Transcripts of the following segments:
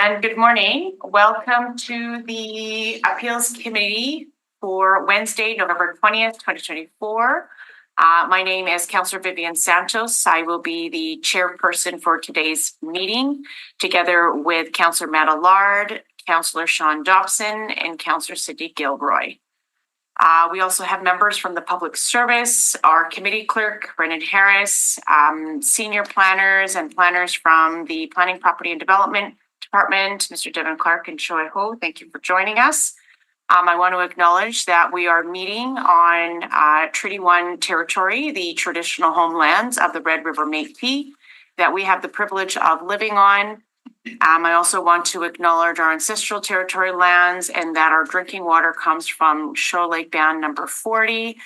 And good morning. Welcome to the Appeals Committee for Wednesday, November 20th, 2024. My name is Councillor Vivian Santos. I will be the chairperson for today's meeting, together with Councillor Matt Allard, Councillor Sean Dobson, and Councillor Cindy Gilroy. We also have members from the Public Service, our committee clerk, Brendan Harris, senior planners and planners from the Planning, Property and Development Department, Mr. Devin Clark and Choi Ho. Thank you for joining us. I want to acknowledge that we are meeting on Treaty 1 territory, the traditional homelands of the Red River Métis that we have the privilege of living on. I also want to acknowledge our ancestral territory lands and that our drinking water comes from Shoal Lake Band number 40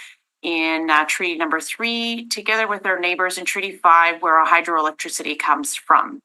in Treaty number 3, together with our neighbors in Treaty 5, where our hydroelectricity comes from.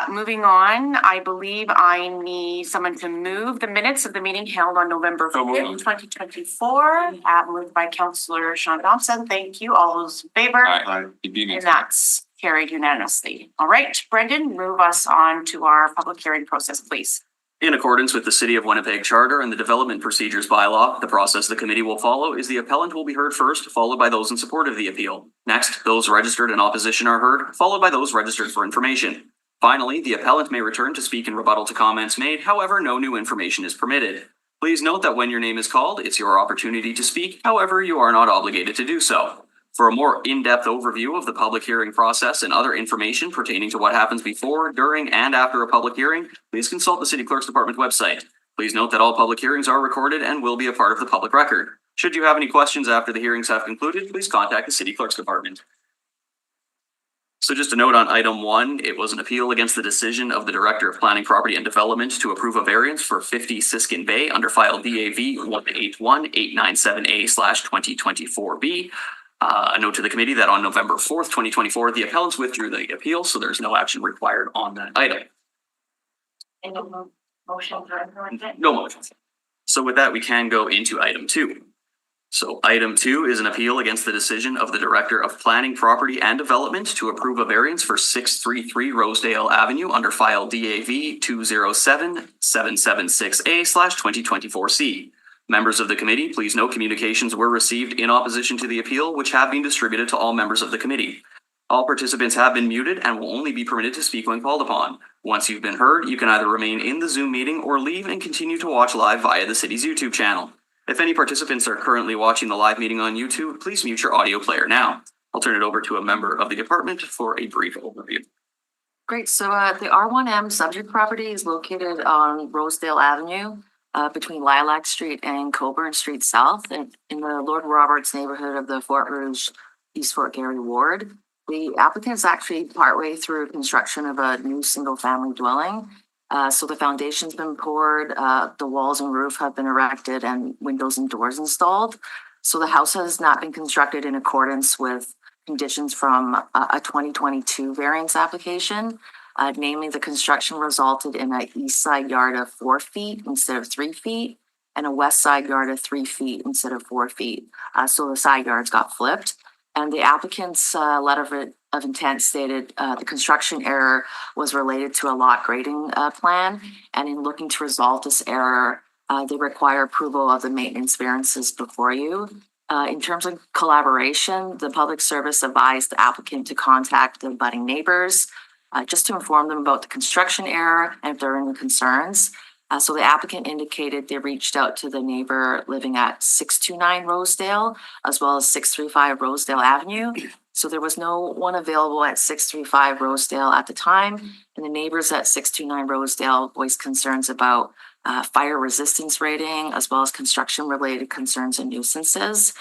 Moving on, I believe I need someone to move the minutes of the meeting held on November 5th, 2024, moved by Councillor Sean Thompson. Thank you. All those in favor? Aye. And that's carried unanimously. All right, Brendan, move us on to our public hearing process, please. In accordance with the City of Winnipeg Charter and the Development Procedures Bylaw, the process the committee will follow is the appellant will be heard first, followed by those in support of the appeal. Next, those registered in opposition are heard, followed by those registered for information. Finally, the appellant may return to speak in rebuttal to comments made, however, no new information is permitted. Please note that when your name is called, it's your opportunity to speak, however, you are not obligated to do so. For a more in-depth overview of the public hearing process and other information pertaining to what happens before, during, and after a public hearing, please consult the City Clerk's Department website. Please note that all public hearings are recorded and will be a part of the public record. Should you have any questions after the hearings have concluded, please contact the City Clerk's Department. So just a note on item 1, it was an appeal against the decision of the Director of Planning, Property and Development to approve a variance for 50 Siskin Bay under file DAV 181897A/2024B. A note to the committee that on November 4th, 2024, the appellants withdrew the appeal, so there's no action required on that item. And no motion for everyone? No motions. So with that, we can go into item 2. So item 2 is an appeal against the decision of the Director of Planning, Property and Development to approve a variance for 633 Rosedale Avenue under file DAV 207776A/2024C. Members of the committee, please note communications were received in opposition to the appeal, which have been distributed to all members of the committee. All participants have been muted and will only be permitted to speak when called upon. Once you've been heard, you can either remain in the Zoom meeting or leave and continue to watch live via the city's YouTube channel. If any participants are currently watching the live meeting on YouTube, please mute your audio player now. I'll turn it over to a member of the department for a brief overview. Great. So the R1M subject property is located on Rosedale Avenue between Lilac Street and Coburn Street South in the Lord Roberts neighborhood of the Fort Rouge East Fort Garry ward. The applicant is actually partway through construction of a new single-family dwelling. So the foundation's been poured, the walls and roof have been erected, and windows and doors installed. So the house has not been constructed in accordance with conditions from a 2022 variance application. Namely, the construction resulted in an east side yard of 4 feet instead of 3 feet, and a west side yard of 3 feet instead of 4 feet. So the side yards got flipped. And the applicant's letter of intent stated the construction error was related to a lot grading plan. And in looking to resolve this error, they require approval of the maintenance variances before you. In terms of collaboration, the public service advised the applicant to contact the abutting neighbors just to inform them about the construction error and if there are any concerns. So the applicant indicated they reached out to the neighbor living at 629 Rosedale, as well as 635 Rosedale Avenue. So there was no one available at 635 Rosedale at the time, and the neighbors at 629 Rosedale voiced concerns about fire resistance rating, as well as construction-related concerns and nuisances.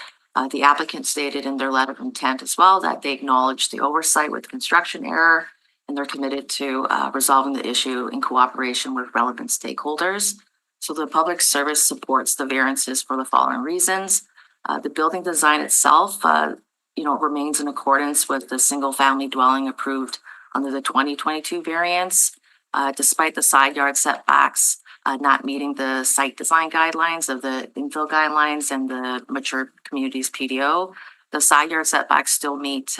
The applicant stated in their letter of intent as well that they acknowledged the oversight with construction error, and they're committed to resolving the issue in cooperation with relevant stakeholders. So the public service supports the variances for the following reasons. The building design itself, remains in accordance with the single-family dwelling approved under the 2022 variance, despite the side yard setbacks not meeting the site design guidelines of the infill guidelines and the mature communities PDO. The side yard setbacks still meet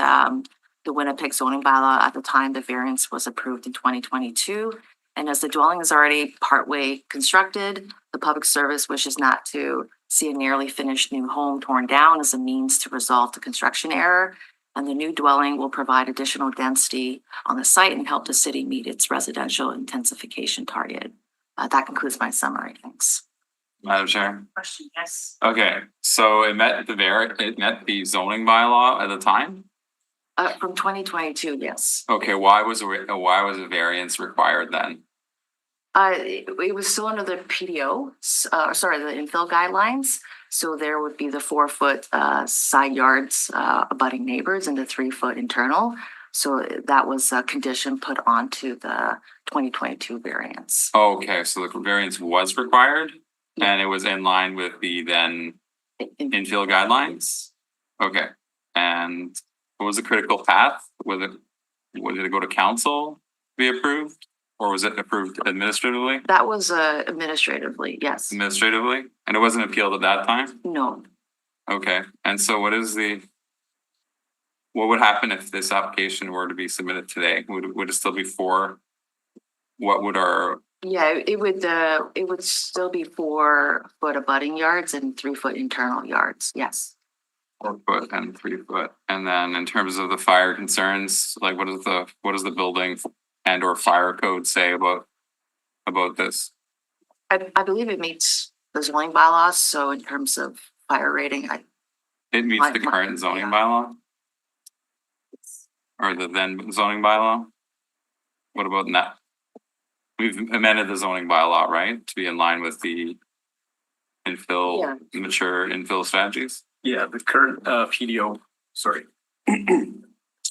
the Winnipeg zoning bylaw at the time the variance was approved in 2022. And as the dwelling is already partway constructed, the public service wishes not to see a nearly finished new home torn down as a means to resolve the construction error. And the new dwelling will provide additional density on the site and help the city meet its residential intensification target. That concludes my summary. Thanks. Madam Chair. Question, yes. Okay, so it met the zoning bylaw at the time? From 2022, yes. Okay, why was a variance required then? It was still under the PDO, the infill guidelines. So there would be the 4-foot side yards abutting neighbors and the 3-foot internal. So that was a condition put onto the 2022 variance. Okay, so the variance was required and it was in line with the then infill guidelines? Okay, and what was the critical path? Did it go to council to be approved? Or was it approved administratively? That was administratively, yes. Administratively? And it wasn't appealed at that time? No. Okay, and so what would happen if this application were to be submitted today? Would it still be Yeah, it would still be 4-foot abutting yards and 3-foot internal yards, yes. 4-foot and 3-foot? And then in terms of the fire concerns, like what does the building and or fire code say about this? I believe it meets the zoning bylaws, so in terms of fire rating, It meets the current zoning bylaw? Or the then zoning bylaw? What about that? We've amended the zoning bylaw, right? To be in line with the mature infill strategies? Yeah, the current PDO, sorry.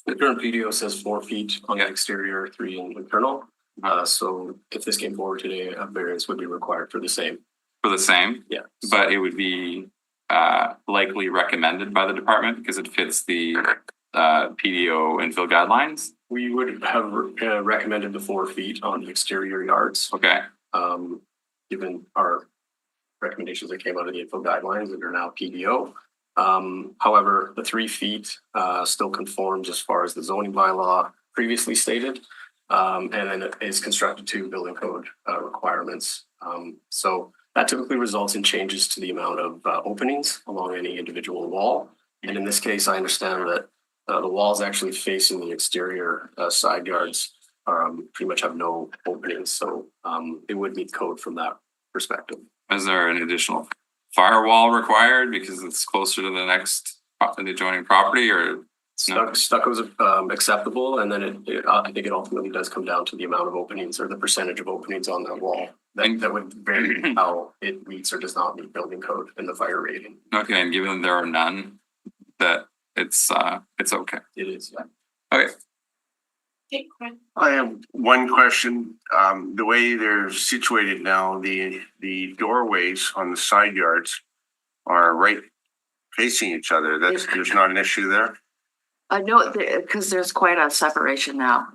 The current PDO says 4 feet on the exterior, 3 in internal. So if this came forward today, a variance would be required for the same. For the same? Yeah. But it would be likely recommended by the department because it fits the PDO infill guidelines? We would have recommended the 4 feet on the exterior yards. Okay. Given our recommendations that came out of the infill guidelines that are now PDO. However, the 3 feet still conforms as far as the zoning bylaw previously stated. And then it is constructed to building code requirements. So that typically results in changes to the amount of openings along any individual wall. And in this case, I understand that the walls actually facing the exterior side yards pretty much have no openings. So it would meet code from that perspective. Is there an additional firewall required because it's closer to the next adjoining property or? Stucco is acceptable, and then I think it ultimately does come down to the amount of openings or the percentage of openings on that wall. That would vary how it meets or does not meet building code and the fire rating. Okay, and given there are none, that it's okay. It is. Okay. I have one question. The way they're situated now, the doorways on the side yards are right facing each other. There's not an issue there? No, because there's quite a separation now,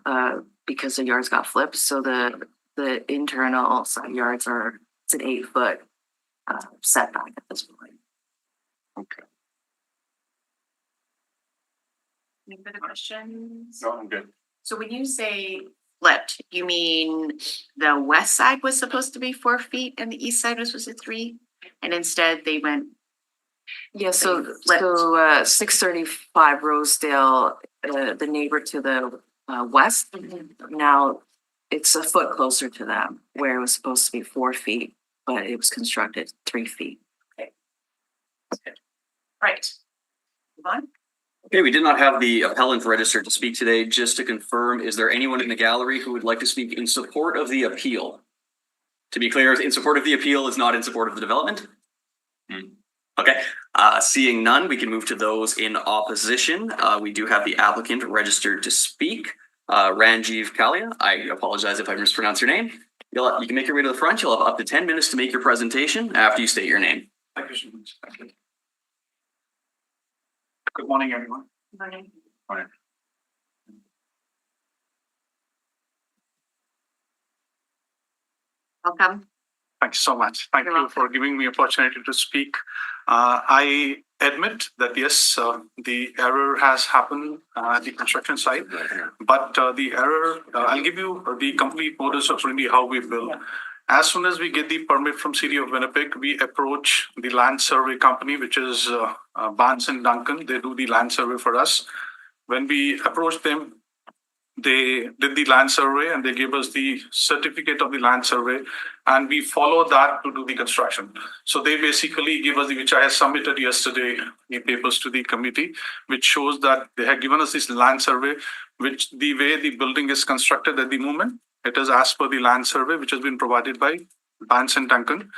because the yards got flipped. So the internal side yards it's an 8-foot setback at this point. Okay. Any further questions? No, I'm good. So when you say flipped, you mean the west side was supposed to be 4 feet and the east side was supposed to be 3? And instead they went. Yeah, so flipped. 635 Rosedale, the neighbor to the west, now it's a foot closer to them, where it was supposed to be 4 feet, but it was constructed 3 feet. Okay. Right. Move on. Okay, we did not have the appellant registered to speak today. Just to confirm, is there anyone in the gallery who would like to speak in support of the appeal? To be clear, in support of the appeal is not in support of the development? Okay, seeing none, we can move to those in opposition. We do have the applicant registered to speak, Ranjiv Kalia. I apologize if I mispronounced your name. You can make your way to the front. You'll have up to 10 minutes to make your presentation after you state your name. Thank you so much. Thank you. Good morning, everyone. Morning. Morning. Welcome. Thank you so much. Thank You're you for giving me opportunity to speak. I admit that yes, the error has happened at the construction site. But the error, I'll give you the complete modus operandi how we build. As soon as we get the permit from City of Winnipeg, we approach the land survey company, which is Barnes and Duncan. They do the land survey for us. When we approach them, they did the land survey and they gave us the certificate of the land survey, and we follow that to do the construction. So they basically give us which I have submitted yesterday, the papers to the committee, which shows that they have given us this land survey, which the way the building is constructed at the moment, it is as per the land survey, which has been provided by Barnes and Duncan.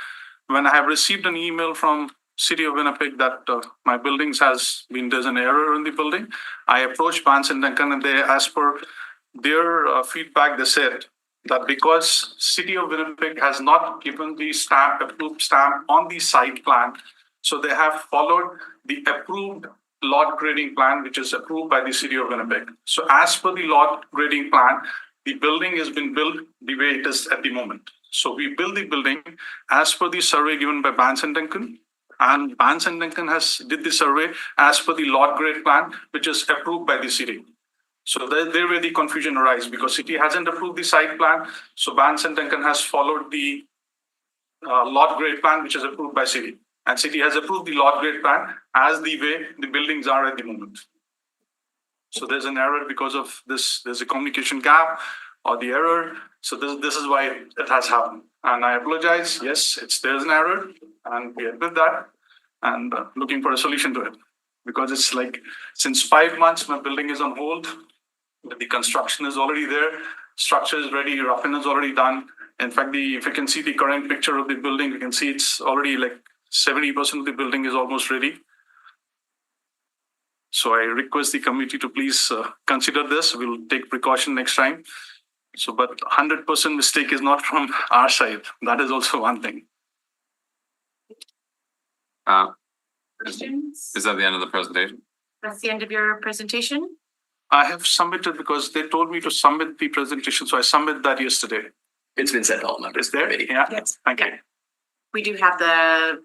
When I have received an email from City of Winnipeg that my buildings there's an error in the building, I approached Barnes and Duncan, and they, as per their feedback, they said that because City of Winnipeg has not given the approved stamp on the site plan, so they have followed the approved lot grading plan, which is approved by the City of Winnipeg. So as per the lot grading plan, the building has been built the way it is at the moment. So we build the building as per the survey given by Barnes and Duncan, and Barnes and Duncan did the survey as per the lot grade plan, which is approved by the city. So there where the confusion arises, because city hasn't approved the site plan. So Barnes and Duncan has followed the lot grade plan, which is approved by city, and city has approved the lot grade plan as the way the buildings are at the moment. So there's an error because of this. There's a communication gap or the error. So this is why it has happened. And I apologize. Yes, there's an error, and we admit that, and looking for a solution to it. Because it's like since 5 months, my building is on hold. The construction is already there. Structure is ready. Roughing is already done. In fact, if you can see the current picture of the building, you can see it's already like 70% of the building is almost ready. So I request the committee to please consider this. We'll take precaution next time. So, but 100% mistake is not from our side. That is also one thing. Questions? Is that the end of the presentation? That's the end of your presentation. I have submitted because they told me to submit the presentation. So I submitted that yesterday. It's been sent to all members. Is there? Committee. Yeah. Yes. Thank you. We do have I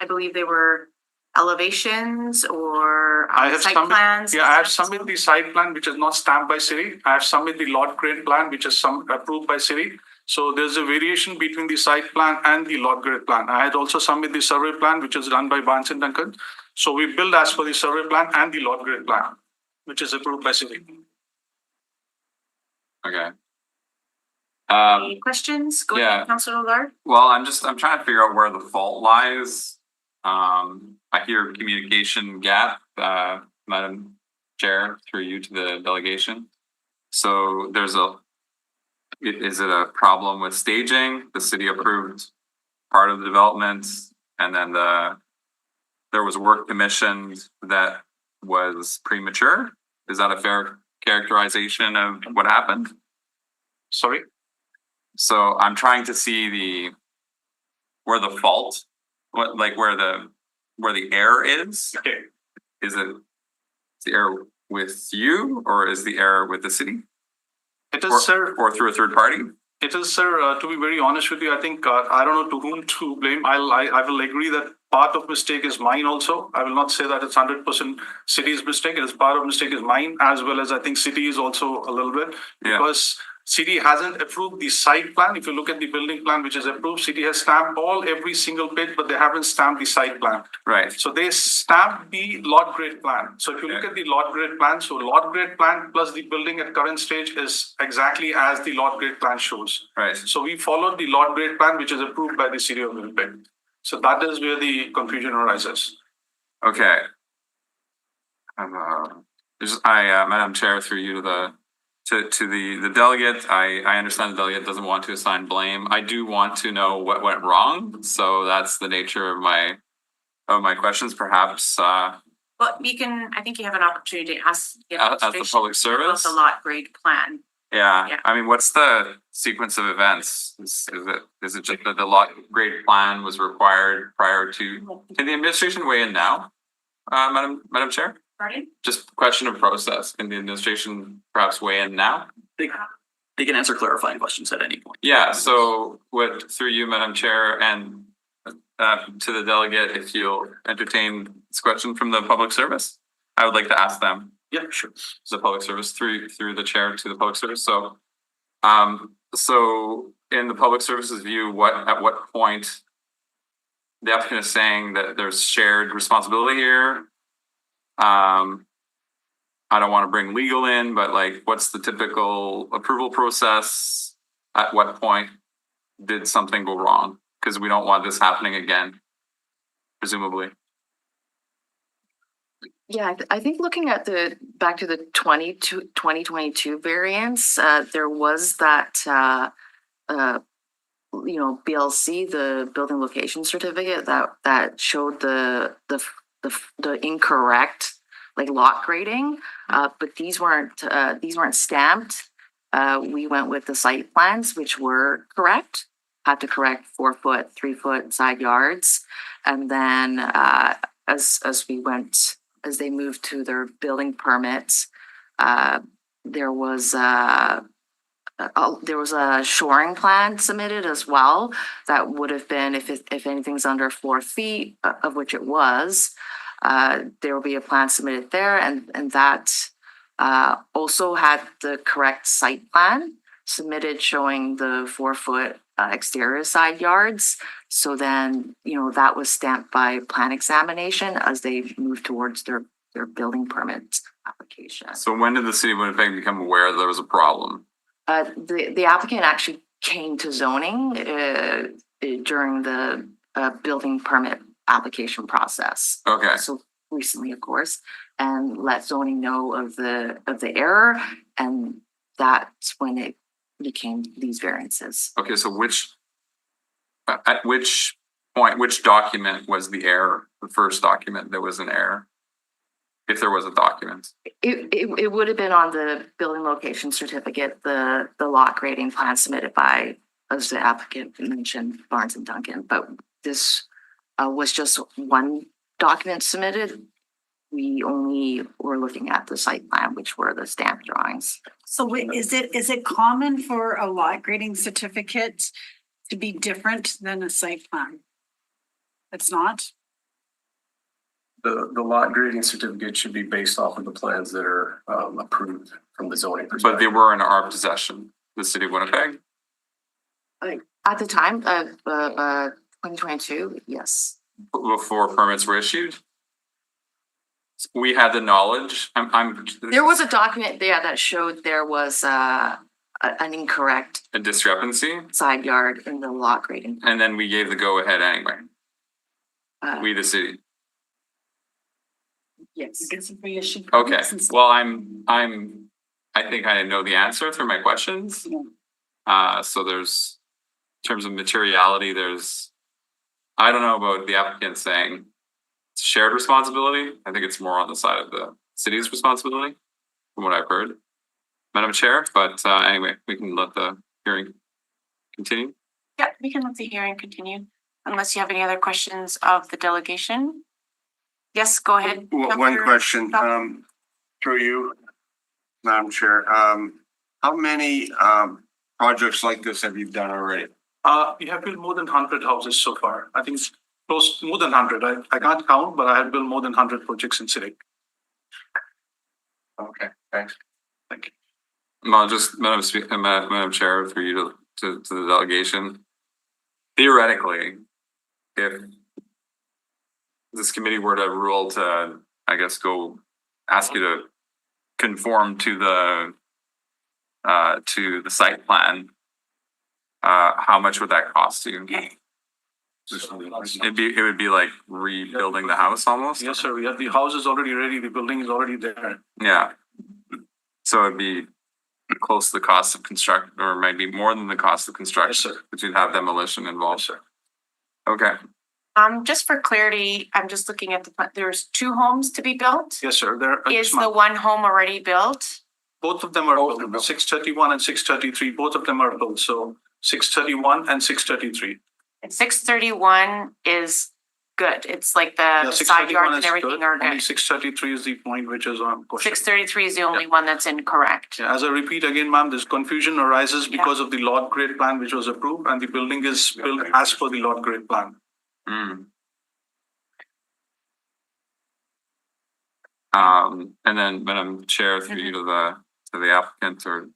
believe they were elevations or I have site submitted. plans. Yeah, I have submitted the site plan, which is not stamped by city. I have submitted the lot grade plan, which is approved by city. So there's a variation between the site plan and the lot grade plan. I had also submitted the survey plan, which is done by Barnes and Duncan. So we build as per the survey plan and the lot grade plan, which is approved by city. Okay. Any questions? Go yeah. ahead, Councilor Lard. Well, I'm trying to figure out where the fault lies. I hear communication gap, Madam Chair, through you to the delegation. So is it a problem with staging? The city approved part of the development, and then there was work commissioned that was premature. Is that a fair characterization of what happened? Sorry? So I'm trying to see where the fault, where the error is. Okay. Is the error with you, or is the error with the city? It is, sir. Or through a third party? It is, sir. To be very honest with you, I think I don't know to whom to blame. I will agree that part of mistake is mine also. I will not say that it's 100% city's mistake. It is part of mistake is mine, as well as I think city is also a little bit, because city hasn't approved the site plan. If you look at the building plan, which is approved, city has stamped every single page, but they haven't stamped the site plan. Right. So they stamped the lot grade plan. So if you look at the lot grade plan, so lot grade plan plus the building at current stage is exactly as the lot grade plan shows. Right. So we followed the lot grade plan, which is approved by the City of Winnipeg. So that is where the confusion arises. Okay. Madam Chair, through you to the delegate, I understand the delegate doesn't want to assign blame. I do want to know what went wrong. So that's the nature of my questions. Perhaps But I think you have an opportunity to ask the as the administration public about service. the lot grade plan. Yeah. I mean, what's the sequence of events? Is it just that the lot grade plan was required prior to? Can the administration weigh in now, Madam Chair? Pardon? Just question of process. Can the administration perhaps weigh in now? They can answer clarifying questions at any point. Yeah. So through you, Madam Chair, and to the delegate, if you'll entertain this question from the public service. I would like to ask them, Yeah, sure. the public service through the chair to the public service. So, so in the public services view, at what point the applicant is saying that there's shared responsibility here? I don't want to bring legal in, but like, what's the typical approval process? At what point did something go wrong? Because we don't want this happening again, presumably. Yeah, I think looking at back to the 2022 variance, there was that, BLC, the building location certificate that showed the incorrect like lot grading, but these weren't stamped. We went with the site plans, which were correct. Had to correct 4 foot, 3 foot side yards, and then as they moved to their building permits, there was a shoring plan submitted as well. That would have been if anything's under 4 feet, of which it was. There will be a plan submitted there, and that also had the correct site plan submitted showing the 4 foot exterior side yards. So then, that was stamped by plan examination as they moved towards their building permit application. So when did the city of Winnipeg become aware there was a problem? The applicant actually came to zoning during the building permit application process. Okay. So recently, of course, and let zoning know of the error, and that's when it became these variances. Okay, so at which point, which document was the error? The first document there was an error? If there was a document? It would have been on the building location certificate, the lot grading plan submitted by, as the applicant mentioned, Barnes and Duncan, but this was just one document submitted. We only were looking at the site plan, which were the stamp drawings. So wait, is it common for a lot grading certificate to be different than a site plan? It's not? The lot grading certificate should be based off of the plans that are approved from the zoning But perspective. they were in our possession, the city of Winnipeg? At the time of 2022, yes. Before permits were issued? We had the knowledge. There was a document there that showed there was an incorrect a discrepancy, side yard in the lot grading. and then we gave the go ahead anyway. We, the city. Yes. Okay, well, I think I know the answer through my questions. So there's, in terms of materiality, I don't know about the applicant saying it's shared responsibility. I think it's more on the side of the city's responsibility, from what I've heard, Madam Chair, but anyway, we can let the hearing continue. Yeah, we can let the hearing continue unless you have any other questions of the delegation. Yes, go ahead. One Councillor question, Shaw. through you, Madam Chair. How many projects like this have you done already? We have built more than 100 houses so far. I think it's close, more than 100. I can't count, but I have built more than 100 projects in City. Okay, thanks. Thank you. Well, just Madam Chair, through you to the delegation. Theoretically, if this committee were to rule to, I guess, go ask you to conform to the site plan, how much would that cost you? It would be like rebuilding the house almost? Yes, sir. We have the house is already ready. The building is already there. Yeah. So it'd be close to the cost of construct, or maybe more than the cost of construction, Yes, sir. but you'd have demolition involved. Yes, sir. Okay, Just for clarity, I'm just looking at there's 2 homes to be built. Yes, sir. There Is the one home already built? both of them are built. 631 and 633. Both of them are built. So 631 and 633. And 631 is good. It's like Yeah, the 631 side yards and is everything good. are Only good. 633 is the point which is on question. 633 is the only one that's incorrect. Yeah, as I repeat again, ma'am, this confusion arises because of the lot grade plan which was approved and the building is built as per the lot grade plan. mm. And then Madam Chair, through you to the applicant or,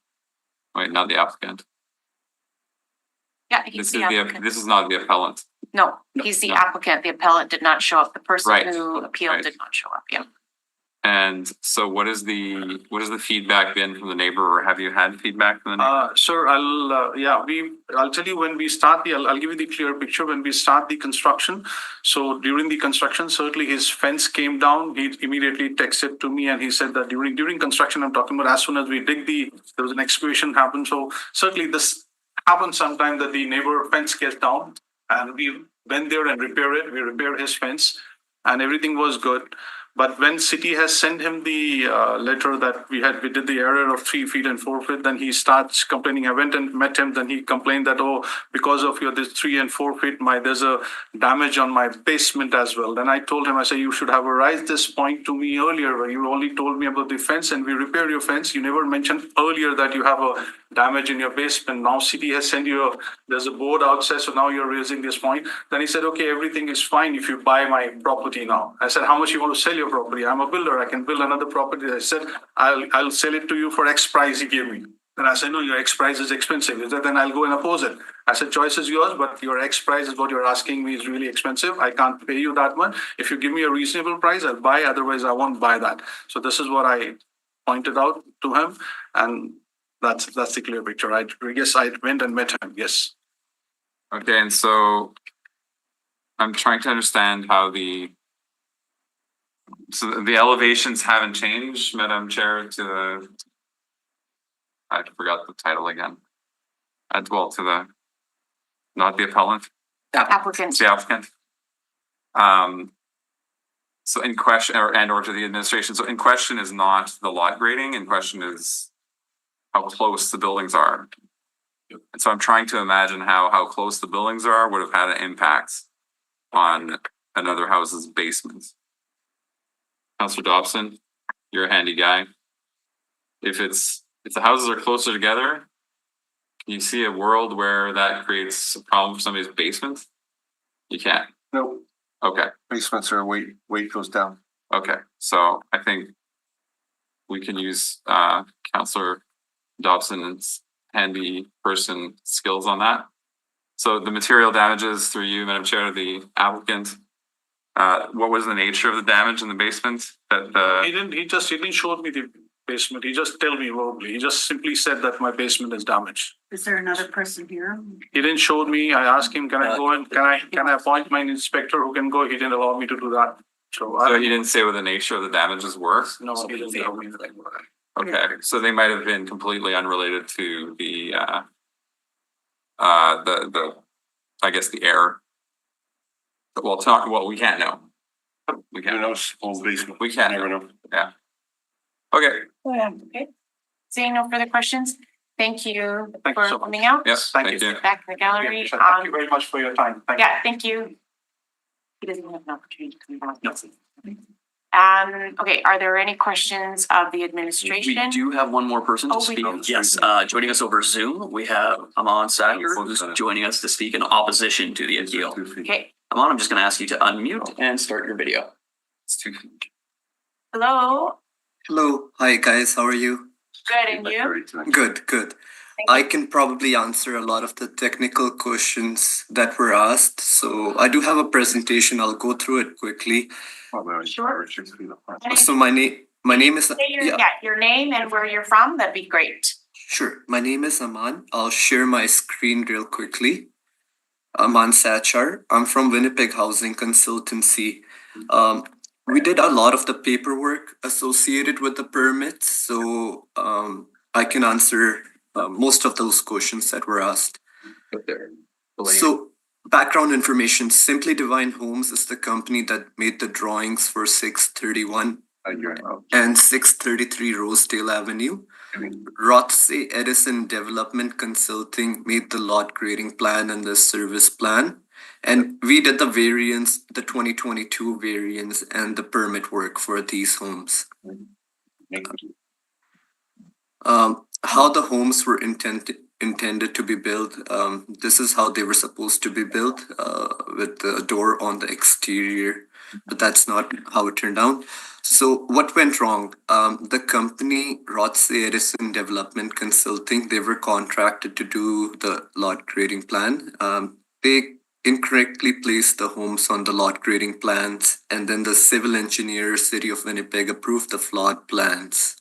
wait, not the applicant. Yeah, he's the applicant. This is not the appellant. No, he's the No. applicant. The appellant did not show up. The person Right, who appealed right. did not show up. Yeah. And so what is the feedback been from the neighbor, or have you had feedback from the neighbor? Sir, I'll tell you when we start I'll give you the clear picture when we start the construction. So during the construction, certainly his fence came down. He immediately texted to me and he said that during construction, I'm talking about as soon as we there was an excavation happened. So certainly this happens sometime that the neighbor fence gets down and we went there and we repaired his fence and everything was good. But when city has sent him the letter that we did the error of 3 feet and 4 feet, then he starts complaining. I went and met him, then he complained that, oh, because of this 3 and 4 feet, there's a damage on my basement as well. Then I told him, I said, you should have raised this point to me earlier, where you only told me about the fence and we repaired your fence. You never mentioned earlier that you have a damage in your basement. Now city has sent you, there's a board outside, so now you're raising this point. Then he said, okay, everything is fine if you buy my property now. I said, how much you want to sell your property? I'm a builder. I can build another property. I said, I'll sell it to you for X price he gave me. Then I said, no, your X price is expensive. He said, then I'll go and oppose it. I said, choice is yours, but your X price is what you're asking me is really expensive. I can't pay you that much. If you give me a reasonable price, I'll buy. Otherwise, I won't buy that. So this is what I pointed out to him. And that's the clear picture. I guess I went and met him. Yes. Okay, and so I'm trying to understand how the elevations haven't changed, Madam Chair, I forgot the title again. Not the appellant, Applicant. the applicant. So in question or to the administration, so in question is not the lot grading, in question is how close the buildings are. And so I'm trying to imagine how close the buildings are would have had an impact on another house's basement. Councillor Dobson, you're a handy guy. If the houses are closer together, can you see a world where that creates a problem for somebody's basement? You can't. No, Okay. basements are weight goes down. Okay, so I think we can use Councillor Dobson's handy person skills on that. So the material damages through you, Madam Chair, the applicant. What was the nature of the damage in the basement? He didn't show me the basement. He just told me verbally. He just simply said that my basement is damaged. Is there another person here? He didn't show me. I asked him, can I go and can I appoint my inspector who can go? He didn't allow me to do that. So he didn't say what the nature of the damages were? No, he didn't tell me. Okay, so they might have been completely unrelated to the I guess the error. Well, we can't know. We You can't. know, old basement. We can't Never know. know. Yeah. Okay, Okay. Seeing no further questions, thank you Thank you for so much. coming out. yes, Thank thank you. you. Back in the gallery. Thank you very much for your time. Thank you. Yeah, thank you. He doesn't have an opportunity to come back. No. Okay, are there any questions of the administration? We do have one more person to Oh, we speak. do. Yes, joining us over Zoom, we have Aman Sagar, who's joining us to speak in opposition to the appeal. Okay, Aman, I'm just gonna ask you to unmute and start your video. It's too. hello, Hello. Hi, guys. How are you? good, and you? Good, good. I can probably answer a lot of the technical questions that were asked. So I do have a presentation. I'll go through it quickly. Sure. So my name is, Say your name and where you're from, that'd be great. sure. My name is Aman. I'll share my screen real quickly. Aman Sachar. I'm from Winnipeg Housing Consultancy. We did a lot of the paperwork associated with the permits, so I can answer most of those questions that were asked. So, background information, Simply Divine Homes is the company that made the drawings for 631 and 633 Rosedale Avenue. Rothsay Edison Development Consulting made the lot grading plan and the service plan. And we did the variance, the 2022 variance and the permit work for these homes. How the homes were intended to be built. This is how they were supposed to be built, with the door on the exterior, but that's not how it turned out. So what went wrong? The company Rothsay Edison Development Consulting, they were contracted to do the lot grading plan. They incorrectly placed the homes on the lot grading plans, and then the civil engineer, City of Winnipeg, approved the flawed plans.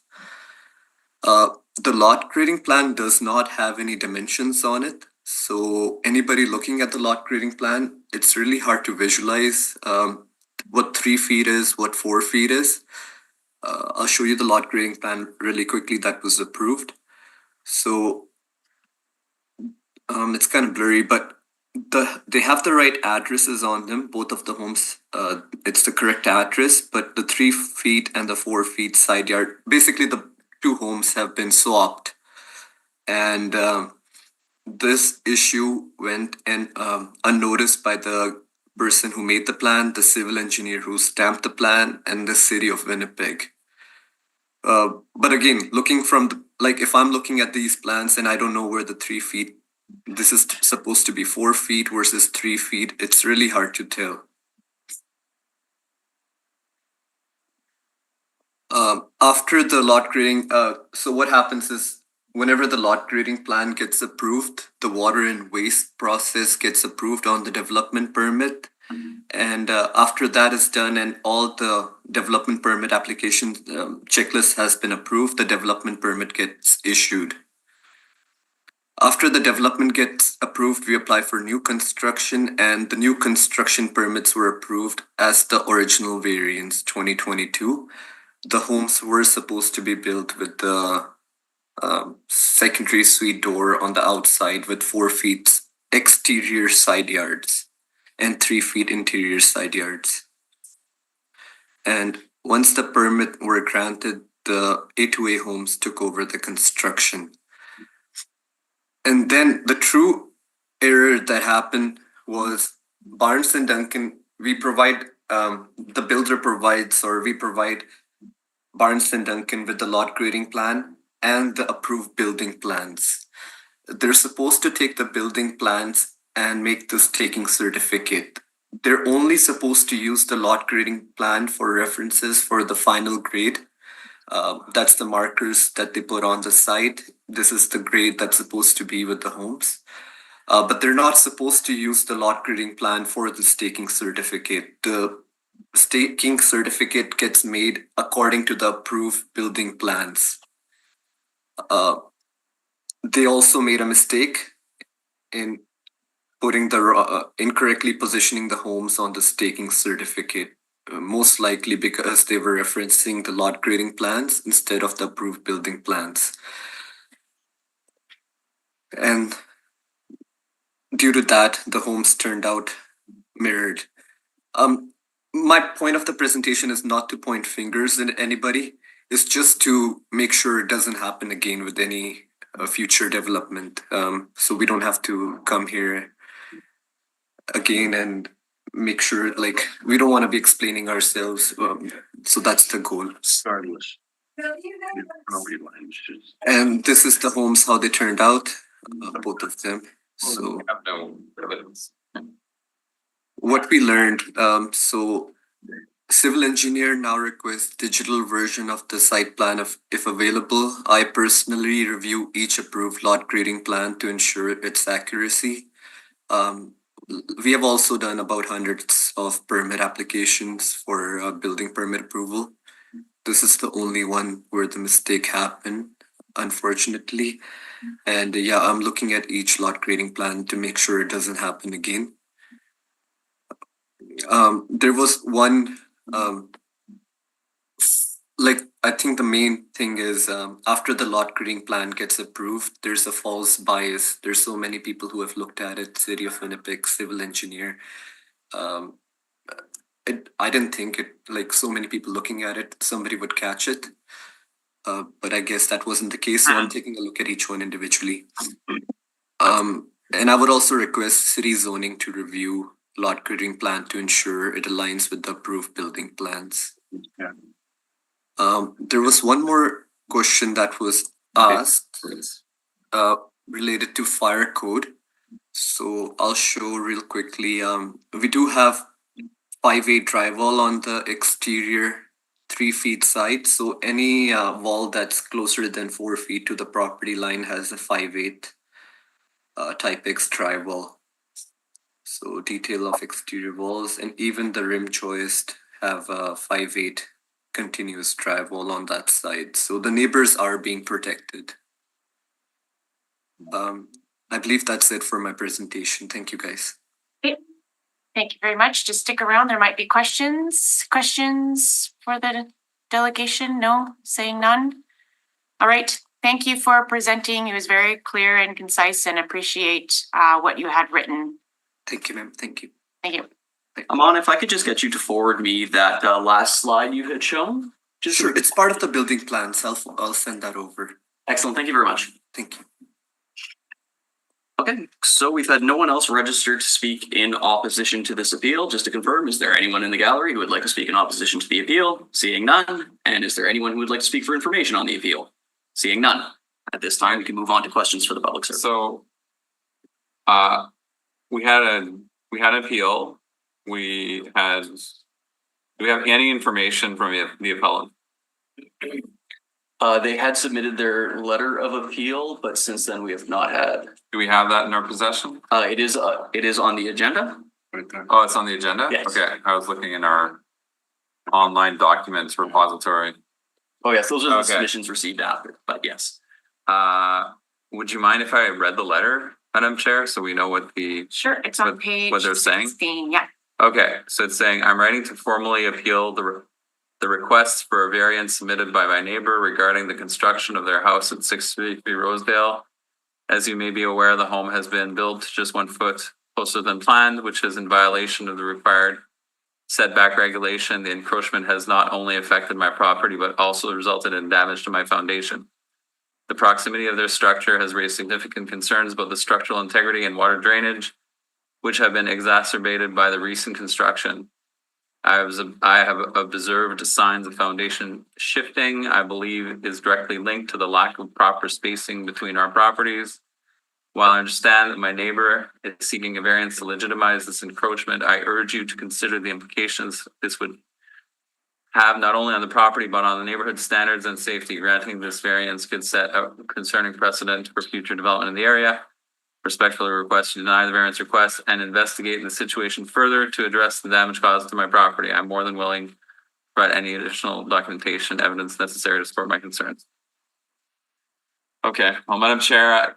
The lot grading plan does not have any dimensions on it. So anybody looking at the lot grading plan, it's really hard to visualize what 3 feet is, what 4 feet is. I'll show you the lot grading plan really quickly that was approved. So it's kind of blurry, but they have the right addresses on them, both of the homes. It's the correct address, but the 3 feet and the 4 feet side yard, basically the 2 homes have been swapped. And this issue went unnoticed by the person who made the plan, the civil engineer who stamped the plan, and the City of Winnipeg. But again, looking from if I'm looking at these plans and I don't know where the 3 feet, this is supposed to be 4 feet versus 3 feet, it's really hard to tell. After the lot grading, so what happens is whenever the lot grading plan gets approved, the water and waste process gets approved on the development permit. And after that is done and all the development permit application checklist has been approved, the development permit gets issued. After the development gets approved, we apply for new construction, and the new construction permits were approved as the original variance 2022. The homes were supposed to be built with the secondary suite door on the outside with 4 feet exterior side yards and 3 feet interior side yards. And once the permit were granted, the A2A homes took over the construction. And then the true error that happened was Barnes and Duncan, we provide, the builder provides, or we provide Barnes and Duncan with the lot grading plan and the approved building plans. They're supposed to take the building plans and make the staking certificate. They're only supposed to use the lot grading plan for references for the final grade. That's the markers that they put on the site. This is the grade that's supposed to be with the homes. But they're not supposed to use the lot grading plan for the staking certificate. The staking certificate gets made according to the approved building plans. They also made a mistake in putting the incorrectly positioning the homes on the staking certificate, most likely because they were referencing the lot grading plans instead of the approved building plans. And due to that, the homes turned out mirrored. My point of the presentation is not to point fingers at anybody. It's just to make sure it doesn't happen again with any future development. So we don't have to come here again and make sure, we don't want to be explaining ourselves. So that's the goal. Regardless. Property lines, just. And this is the homes, how they turned out, both of them. So Have no evidence. what we learned, so civil engineer now requests digital version of the site plan if available. I personally review each approved lot grading plan to ensure its accuracy. We have also done about hundreds of permit applications for building permit approval. This is the only one where the mistake happened, unfortunately. And yeah, I'm looking at each lot grading plan to make sure it doesn't happen again. There was one, I think the main thing is after the lot grading plan gets approved, there's a false bias. There's so many people who have looked at it, City of Winnipeg, civil engineer. I didn't think it, so many people looking at it, somebody would catch it. But I guess that wasn't the case, so I'm taking a look at each one individually. And I would also request city zoning to review lot grading plan to ensure it aligns with the approved building plans. Yeah. There was one more question that was asked. related to fire code. So I'll show real quickly. We do have 5/8 drywall on the exterior 3 feet side. So any wall that's closer than 4 feet to the property line has a 5/8 type X drywall. So detail of exterior walls and even the rim joist have a 5/8 continuous drywall on that side. So the neighbors are being protected. I believe that's it for my presentation. Thank you, guys. Thank you very much. Just stick around. There might be questions for the delegation? No, saying none? All right. Thank you for presenting. It was very clear and concise and appreciate what you had written. Thank you, ma'am. Thank you. Thank you. Aman, if I could just get you to forward me that last slide you had shown? Just Sure, it's part of the building plans. I'll send that over. Excellent. Thank you very much. Thank you. Okay, so we've had no one else registered to speak in opposition to this appeal. Just to confirm, is there anyone in the gallery who would like to speak in opposition to the appeal? Seeing none. And is there anyone who would like to speak for information on the appeal? Seeing none. At this time, we can move on to questions for the public, sir. So, we had an appeal. Do we have any information from the appellant? They had submitted their letter of appeal, but since then we have not had. Do we have that in our possession? It is on the agenda. Oh, it's on the agenda? Yes. Okay, I was looking in our online documents repository. Oh, yes, those are the Okay. submissions received after, but yes. Would you mind if I read the letter, Madam Chair, so we know what the, Sure, it's on What- page what they're saying? 16. Yeah. okay, so it's saying, I'm writing to formally appeal the request for a variance submitted by my neighbor regarding the construction of their house at 633 Rosedale. As you may be aware, the home has been built just 1 foot closer than planned, which is in violation of the required setback regulation. The encroachment has not only affected my property, but also resulted in damage to my foundation. The proximity of their structure has raised significant concerns about the structural integrity and water drainage, which have been exacerbated by the recent construction. I have observed signs of foundation shifting, I believe is directly linked to the lack of proper spacing between our properties. While I understand that my neighbor is seeking a variance to legitimize this encroachment, I urge you to consider the implications this would have not only on the property, but on the neighborhood standards and safety. Granting this variance could set a concerning precedent for future development in the area. Respectfully request you deny the variance request and investigate the situation further to address the damage caused to my property. I'm more than willing to provide any additional documentation, evidence necessary to support my concerns. Okay, well, Madam Chair,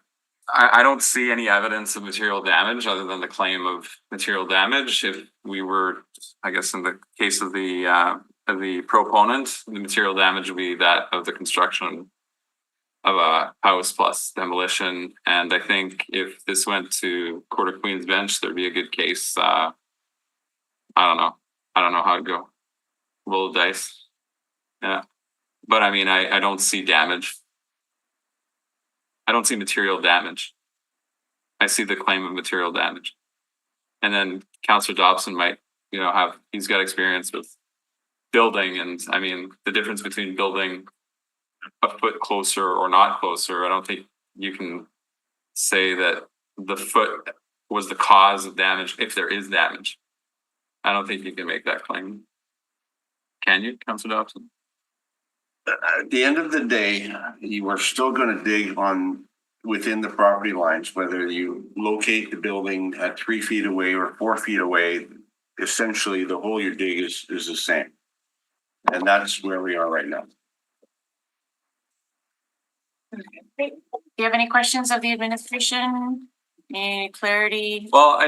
I don't see any evidence of material damage other than the claim of material damage. If we were, I guess in the case of the proponent, the material damage would be that of the construction of a house plus demolition. And I think if this went to Court of Queen's bench, there'd be a good case. I don't know how it'd go. Roll the dice. Yeah. But I mean, I don't see damage. I don't see material damage. I see the claim of material damage. And then Councillor Dobson might, he's got experience with building, and I mean, the difference between building a foot closer or not closer, I don't think you can say that the foot was the cause of damage if there is damage. I don't think you can make that claim. Can you, Councillor Dobson? At the end of the day, you are still gonna dig within the property lines, whether you locate the building at 3 feet away or 4 feet away. Essentially, the hole you dig is the same. And that's where we are right now. Great. Do you have any questions of the administration? Any clarity? Well,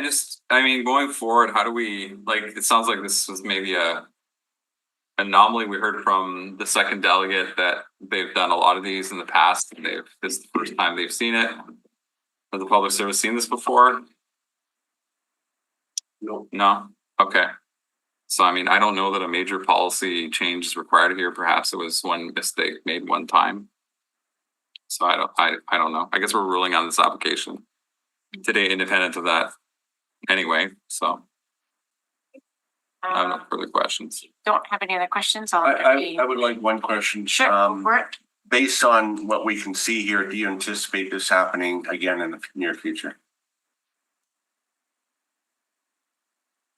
going forward, how do we, it sounds like this was maybe a anomaly. We heard from the second delegate that they've done a lot of these in the past, and this is the first time they've seen it. Has the public service seen this before? No? Okay. So, I mean, I don't know that a major policy change is required here. Perhaps it was one mistake made one time. So I don't know. I guess we're ruling on this application today, independent of that anyway, so I have no further questions. Don't have any other questions? I would like one question. Sure, go for it. based on what we can see here, do you anticipate this happening again in the near future?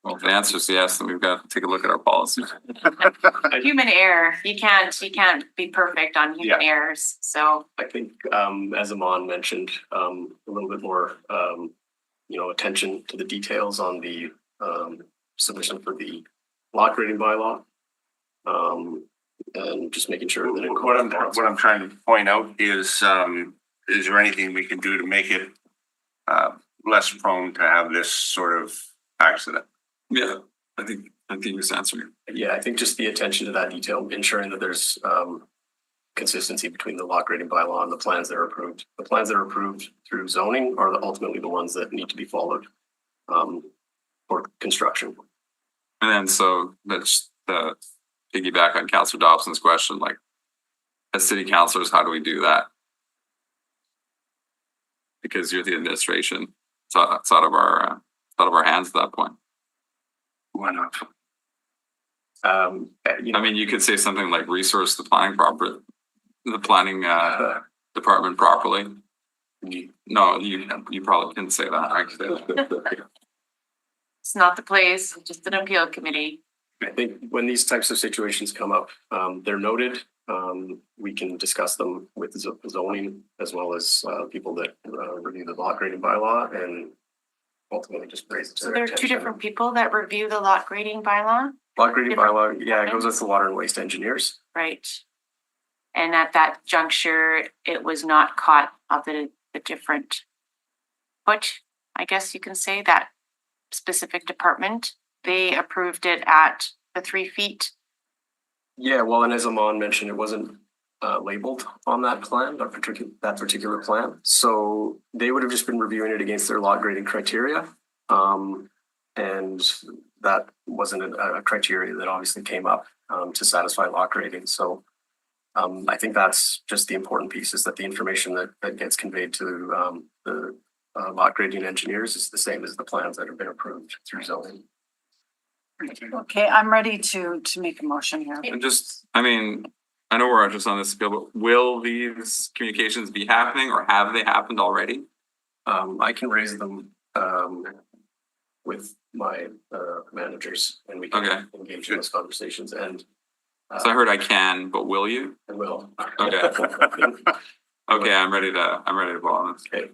Well, if the answer is yes, then we've got to take a look at our policies. Human error, you can't be perfect on human errors, so. I think, as Aman mentioned, a little bit more, attention to the details on the, submission for the lot grading bylaw. And just making sure that. What I'm trying to point out is there anything we can do to make it less prone to have this sort of accident? Yeah, I think he was answering. Yeah, I think just the attention to that detail, ensuring that there's consistency between the lot grading bylaw and the plans that are approved. The plans that are approved through zoning are ultimately the ones that need to be followed for construction. And then so that's the piggyback on Councillor Dobson's question, like as city councilors, how do we do that? Because you're the administration, it's out of our hands at that point. Why not? I mean, you could say something like resource the planning department properly. No, you probably didn't say that, actually. It's not the place, just an appeal committee. I think when these types of situations come up, they're noted. We can discuss them with zoning as well as people that review the lot grading bylaw and ultimately just raise it to So their there are two attention. different people that review the lot grading bylaw, Lot grading different bylaw, it goes departments? with the water and waste engineers. right? And at that juncture, it was not caught of the different foot, I guess you can say, that specific department. They approved it at the 3 feet. Yeah, well, and as Aman mentioned, it wasn't labeled on that plan, that particular plan. So they would have just been reviewing it against their lot grading criteria. And that wasn't a criteria that obviously came up to satisfy lot grading. So I think that's just the important piece, is that the information that gets conveyed to the lot grading engineers is the same as the plans that have been approved through zoning. Okay, I'm ready to make a motion here. And just, I mean, I know we're just on this appeal, but will these communications be happening or have they happened already? I can raise them with my managers and we Okay. can engage in those conversations and So I heard I can, but will you? I will. Okay. Okay, I'm ready to vote on this. Okay.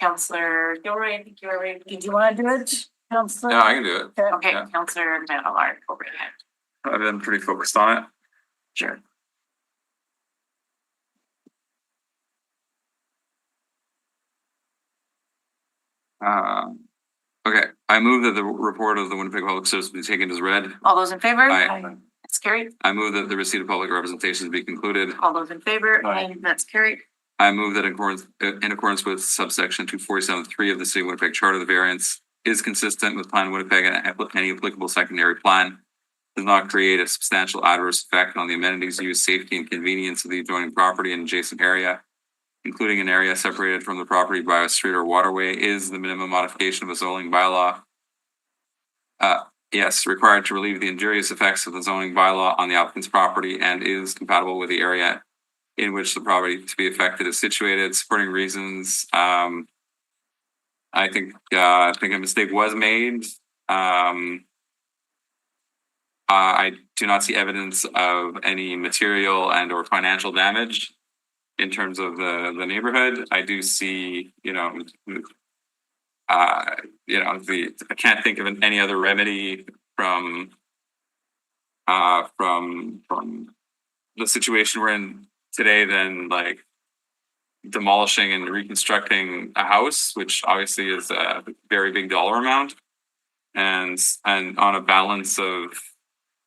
Counselor Gilroy, I think you were ready. Did you want to do it, Counselor? Yeah, I can do it. Okay, Yeah. Counselor Mallard, over ahead. I've been pretty focused on it. Sure. Okay, I move that the report of the Winnipeg Public Service be taken as read. All those in favor? Aye. That's carried. I move that the receipt of public representations be concluded. All those in favor? Aye. That's carried. I move that in accordance with subsection 247.3 of the City of Winnipeg Charter, the variance is consistent with Plan Winnipeg and any applicable secondary plan. Does not create a substantial adverse effect on the amenities, use, safety, and convenience of the adjoining property and adjacent area, including an area separated from the property by a street or waterway, is the minimum modification of a zoning bylaw. Yes, required to relieve the injurious effects of the zoning bylaw on the applicant's property and is compatible with the area in which the property to be affected is situated. Supporting reasons, I think a mistake was made. I do not see evidence of any material and or financial damage in terms of the neighborhood. I do see, I can't think of any other remedy from the situation we're in today than like demolishing and reconstructing a house, which obviously is a very big dollar amount, and on a balance of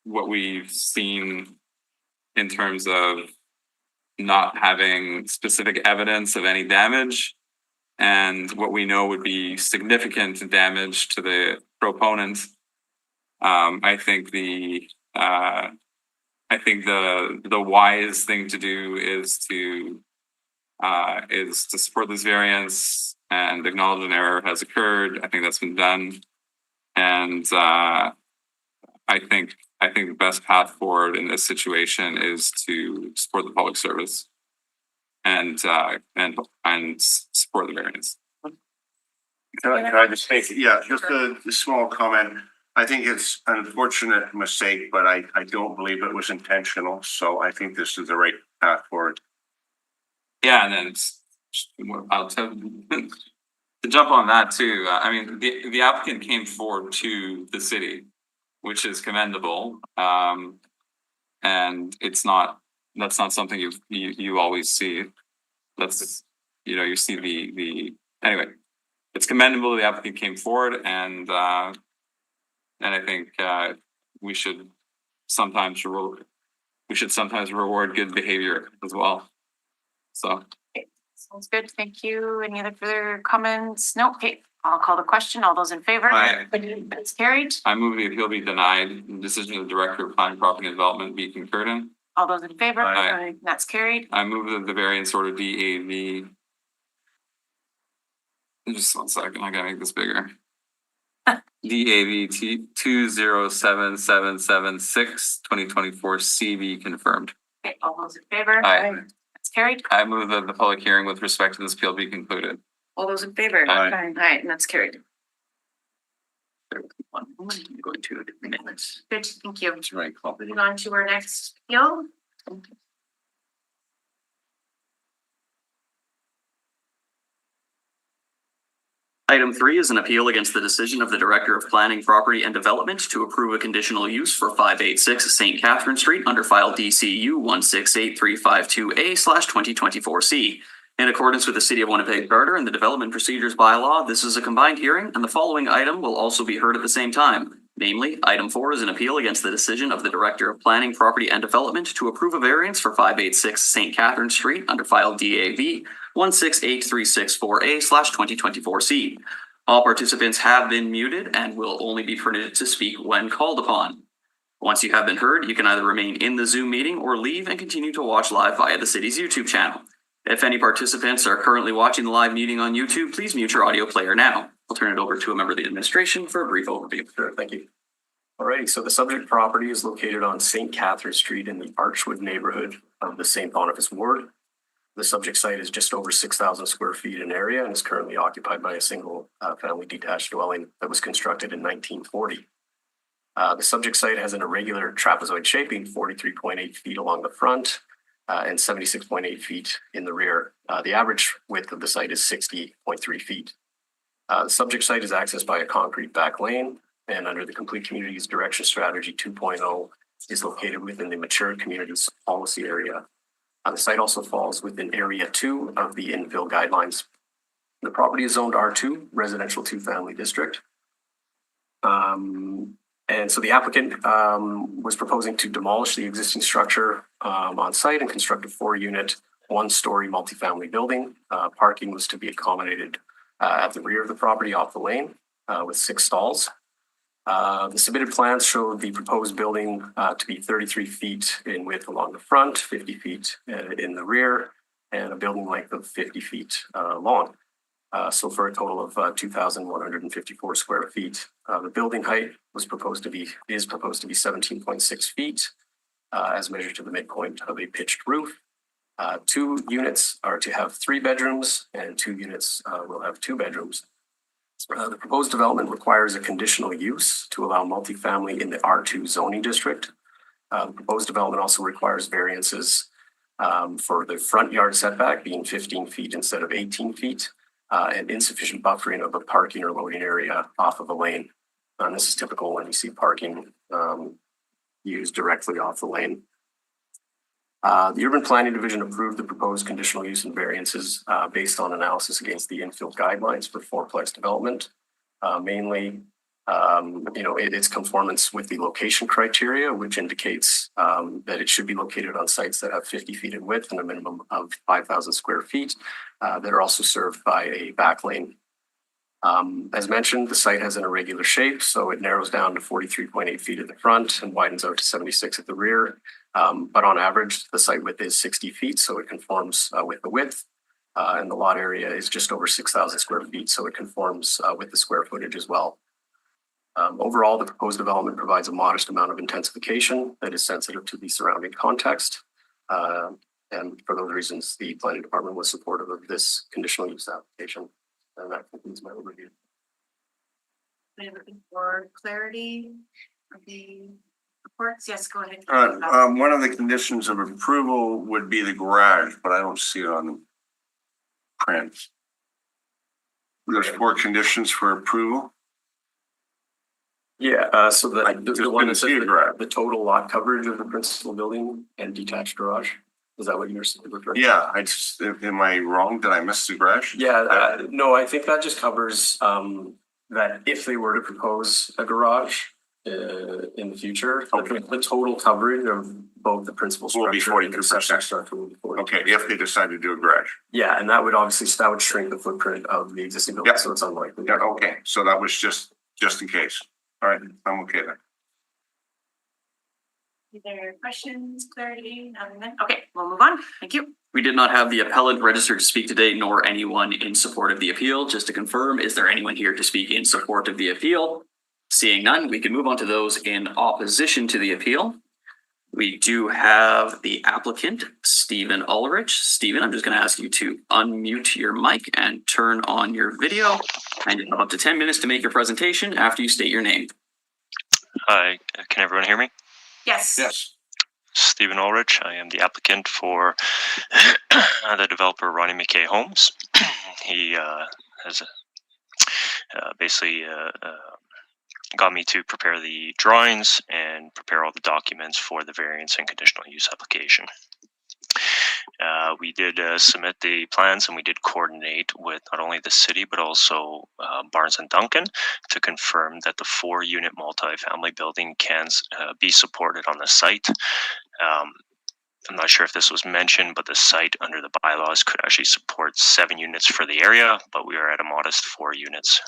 what we've seen in terms of not having specific evidence of any damage and what we know would be significant damage to the proponent. I think the wise thing to do is to support this variance and acknowledge an error has occurred. I think that's been done, and I think I think the best path forward in this situation is to support the public service and support the variance. Can I just make, yeah, just a small comment. I think it's an unfortunate mistake, but I don't believe it was intentional. So I think this is the right path forward. Yeah, and then I'll tell to jump on that too. I mean, the applicant came forward to the city, which is commendable. And that's not something you always see. That's, you see anyway, it's commendable the applicant came forward, and I think we should sometimes reward good behavior as well. So. Sounds good. Thank you. Any other further comments? No. Okay. I'll call the question. All those in favor? Aye. That's carried. I move the appeal be denied. The decision of the Director of Planning, Property and Development be concurred in. All those in favor? Aye. That's carried. I move that the variance order DAV. Just 1 second, I gotta make this bigger. DAV 2077776 CB confirmed. Okay. All those in favor? Aye. That's carried. I move that the public hearing with respect to this appeal be concluded. All those in favor? Aye. All right, and that's carried. I'm going to minutes. Good. Thank you. That's right. Moving on to our next appeal. Item 3 is an appeal against the decision of the Director of Planning, Property and Development to approve a conditional use for 586 St. Catherine Street under file DCU 168352A/2024C. In accordance with the City of Winnipeg Charter and the Development Procedures Bylaw, this is a combined hearing, and the following item will also be heard at the same time. Namely, item 4 is an appeal against the decision of the Director of Planning, Property and Development to approve a variance for 586 St. Catherine Street under file DAV 168364A/2024C. All participants have been muted and will only be permitted to speak when called upon. Once you have been heard, you can either remain in the Zoom meeting or leave and continue to watch live via the city's YouTube channel. If any participants are currently watching the live meeting on YouTube, please mute your audio player now. I'll turn it over to a member of the administration for a brief overview. Sure, thank you. Alrighty, so the subject property is located on St. Catherine Street in the Archwood neighborhood of the St. Boniface ward. The subject site is just over 6,000 square feet in area and is currently occupied by a single family detached dwelling that was constructed in 1940. The subject site has an irregular trapezoid shaping, 43.8 feet along the front and 76.8 feet in the rear. The average width of the site is 60.3 feet. The subject site is accessed by a concrete back lane, and under the Complete Communities Direction Strategy 2.0 is located within the Mature Communities Policy Area. The site also falls within Area 2 of the infill guidelines. The property is zoned R2, Residential 2-Family District. And so the applicant was proposing to demolish the existing structure on site and construct a 4-unit, 1-story multifamily building. Parking was to be accommodated at the rear of the property off the lane with 6 stalls. The submitted plans show the proposed building to be 33 feet in width along the front, 50 feet in the rear, and a building length of 50 feet long. So for a total of 2,154 square feet. The building height is proposed to be 17.6 feet as measured to the midpoint of a pitched roof. 2 units are to have 3 bedrooms and 2 units will have 2 bedrooms. The proposed development requires a conditional use to allow multifamily in the R2 zoning district. The proposed development also requires variances for the front yard setback being 15 feet instead of 18 feet and insufficient buffering of a parking or loading area off of a lane. And this is typical when you see parking used directly off the lane. The Urban Planning Division approved the proposed conditional use and variances based on analysis against the infill guidelines for fourplex development. Mainly, its conformance with the location criteria, which indicates that it should be located on sites that have 50 feet in width and a minimum of 5,000 square feet that are also served by a back lane. As mentioned, the site has an irregular shape, so it narrows down to 43.8 feet at the front and widens out to 76 at the rear. But on average, the site width is 60 feet, so it conforms with the width. And the lot area is just over 6,000 square feet, so it conforms with the square footage as well. Overall, the proposed development provides a modest amount of intensification that is sensitive to the surrounding context. And for those reasons, the planning department was supportive of this conditional use application. And that concludes my overview. I'm looking for clarity of the reports. Yes, go ahead. One of the conditions of approval would be the garage, but I don't see it on the print. There's 4 conditions for approval. Yeah, so the one that says Didn't see a garage. the total lot coverage of the principal building and detached garage. Is that what you're referring to? Yeah, am I wrong? Did I miss the garage? Yeah, no, I think that just covers that if they were to propose a garage in the future, Okay. the total coverage of both the principal Will be structure and the 42%. accessory structure will be 42%. Okay, if they decide to do a garage. Yeah, and that would shrink the footprint of the existing building, Yeah. so it's unlikely. Yeah, okay, so that was just in case. All right, I'm okay then. Either questions, clarity, nothing? Okay, we'll move on. Thank you. We did not have the appellant registered to speak today, nor anyone in support of the appeal. Just to confirm, is there anyone here to speak in support of the appeal? Seeing none, we can move on to those in opposition to the appeal. We do have the applicant, Stephen Ulrich. Stephen, I'm just going to ask you to unmute your mic and turn on your video. And you have up to 10 minutes to make your presentation after you state your name. Hi, can everyone hear me? Yes. Yes. Stephen Ulrich. I am the applicant for the developer Ronnie McKay Homes. He has basically got me to prepare the drawings and prepare all the documents for the variance and conditional use application. We did submit the plans, and we did coordinate with not only the city but also Barnes and Duncan to confirm that the 4-unit multifamily building can be supported on the site. I'm not sure if this was mentioned, but the site under the bylaws could actually support 7 units for the area, but we are at a modest 4 units.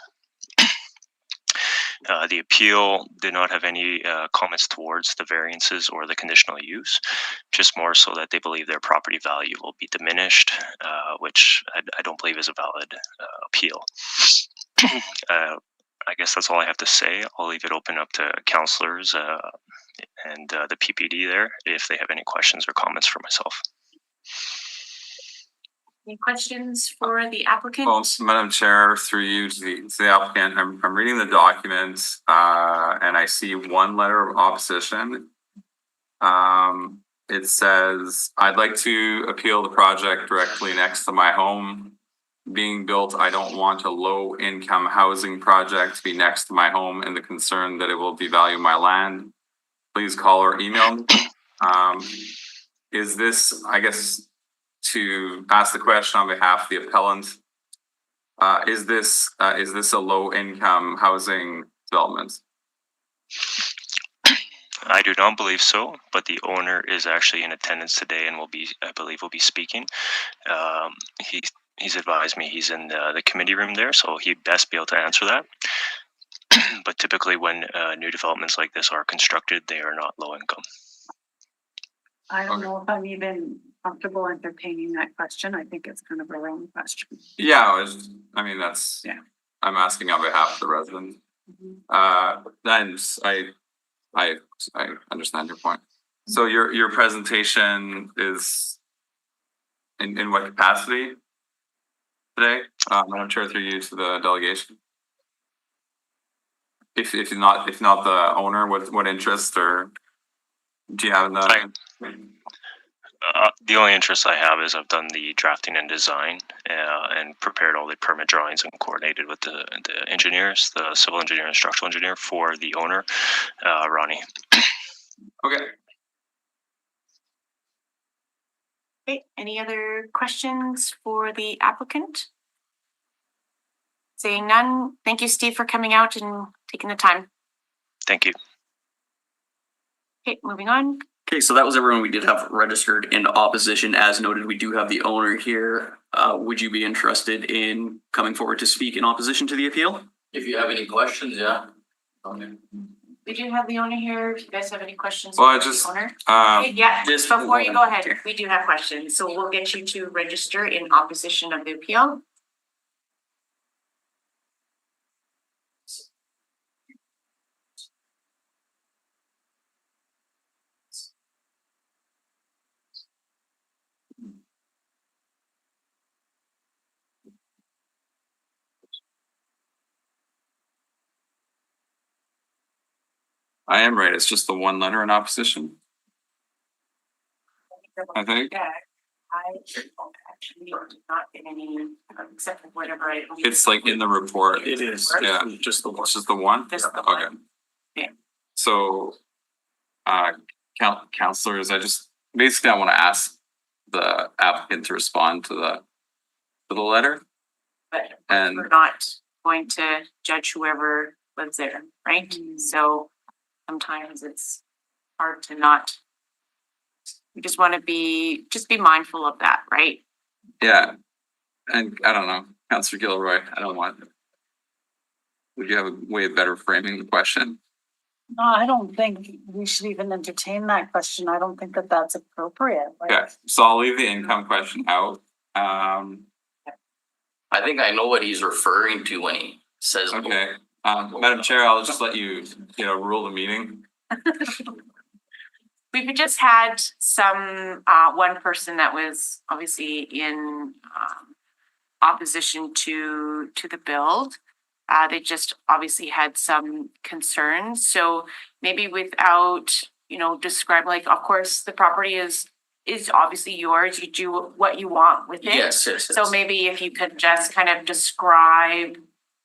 The appeal did not have any comments towards the variances or the conditional use, just more so that they believe their property value will be diminished, which I don't believe is a valid appeal. I guess that's all I have to say. I'll leave it open up to councillors and the PPD there if they have any questions or comments for myself. Any questions for the applicant? Well, Madam Chair, through you to the applicant, I'm reading the documents, and I see 1 letter of opposition. It says, I'd like to appeal the project directly next to my home being built. I don't want a low income housing project to be next to my home and the concern that it will devalue my land. Please call or email me. Is this, I guess, to ask the question on behalf of the appellant, is this a low income housing development? I do not believe so, but the owner is actually in attendance today and I believe will be speaking. He's advised me he's in the committee room there, so he'd best be able to answer that. But typically when new developments like this are constructed, they are not low income. I don't know if I'm even comfortable entertaining that question. I think it's kind of a wrong question. Yeah, that's, Yeah. I'm asking on behalf of the resident. Then I understand your point. So your presentation is in what capacity today? Madam Chair, through you to the delegation. If not the owner, what interest or do you have in that? The only interest I have is I've done the drafting and design and prepared all the permit drawings and coordinated with the engineers, the civil engineer and structural engineer for the owner, Ronnie. Okay. Okay, any other questions for the applicant? Seeing none, thank you, Steve, for coming out and taking the time. Thank you. Okay, moving on. Okay, so that was everyone we did have registered in opposition. As noted, we do have the owner here. Would you be interested in coming forward to speak in opposition to the appeal? If you have any questions, yeah. Okay. We do have the owner here. If you guys have any questions. Well, I for the just, owner. Yeah, just before you go ahead, we do have questions. So we'll get you to register in opposition of the appeal. I am right, it's just the one letter in opposition, I think. Yeah, I actually did not get any, except for whatever I. It's like in the report. It is. Yeah. Just the one. It's just the one? Just the one. Okay. Yeah. So, counselors, I want to ask the applicant to respond to the letter. But And- we're not going to judge whoever lives there, right? So sometimes it's hard to not. We just want to be mindful of that, right? Yeah, and I don't know, Counselor Gilroy, would you have a way of better framing the question? No, I don't think we should even entertain that question. I don't think that that's appropriate. Like, Okay, so I'll leave the income question out. I think I know what he's referring to when he says. Okay, Madam Chair, I'll just let you, rule the meeting. We've just had some, one person that was obviously in, opposition to the build. They just obviously had some concerns, so maybe without, describe, like, of course, the property is obviously yours, you do what you want with it. Yes. So maybe if you could just kind of describe